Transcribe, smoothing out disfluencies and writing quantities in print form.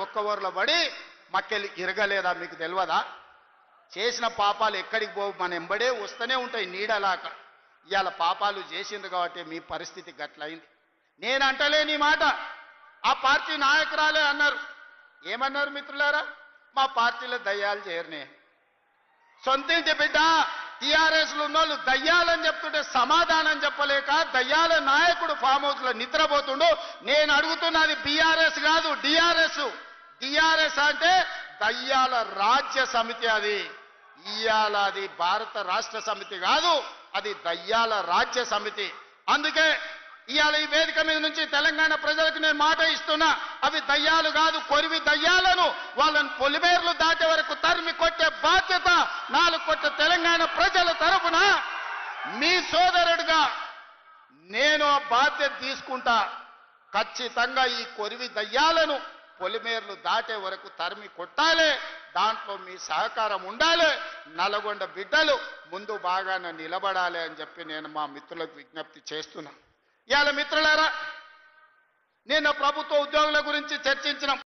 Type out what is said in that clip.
బొక్కవోర్లో పడి మక్కెలు ఇరగలేదా మీకు తెలియదా? చేసిన పాపాలు ఎక్కడికి పోవు, మన ఎంబడే వస్తూనే ఉంటాయి నీడలాక. ఇవాళ పాపాలు చేసింది కాబట్టి మీ పరిస్థితి గట్లయింది. నేను అంటలేని మాట ఆ పార్టీ నాయకురాలే అన్నారు. ఏమన్నారు మిత్రులారా? మా పార్టీలో దయ్యాలు చేరనే. సొంతింటి బిడ్డ టీఆర్ఎస్లు ఉన్నోళ్ళు దయ్యాలని చెప్తుంటే సమాధానం చెప్పలేక దయ్యాల నాయకుడు ఫామ్ హౌస్ లో నిద్రపోతుండు. నేను అడుగుతున్నది బీఆర్ఎస్ కాదు, డిఆర్ఎస్. డిఆర్ఎస్ అంటే దయ్యాల రాజ్య సమితి. అది ఇయాల అది భారత రాష్ట్ర సమితి కాదు, అది దయ్యాల రాజ్య సమితి. అందుకే ఇవాళ ఈ వేదిక మీద నుంచి తెలంగాణ ప్రజలకు నేను మాట ఇస్తున్నా, అవి దయ్యాలు కాదు, కొరివి దయ్యాలను వాళ్ళని పొలిమేర్లు దాటే వరకు తరిమి కొట్టే బాధ్యత 4 కోట్ల తెలంగాణ ప్రజల తరఫున మీ సోదరుడిగా నేను ఆ బాధ్యత తీసుకుంటా. ఖచ్చితంగా ఈ కొరివి దయ్యాలను పొలిమేర్లు దాటే వరకు తరిమి కొట్టాలి. దాంట్లో మీ సహకారం ఉండాలి. నల్గొండ బిడ్డలు ముందు బాగానే నిలబడాలి అని చెప్పి నేను మా మిత్రులకు విజ్ఞప్తి చేస్తున్నా. ఇవాళ మిత్రులారా, నేను ప్రభుత్వ ఉద్యోగుల గురించి చర్చించిన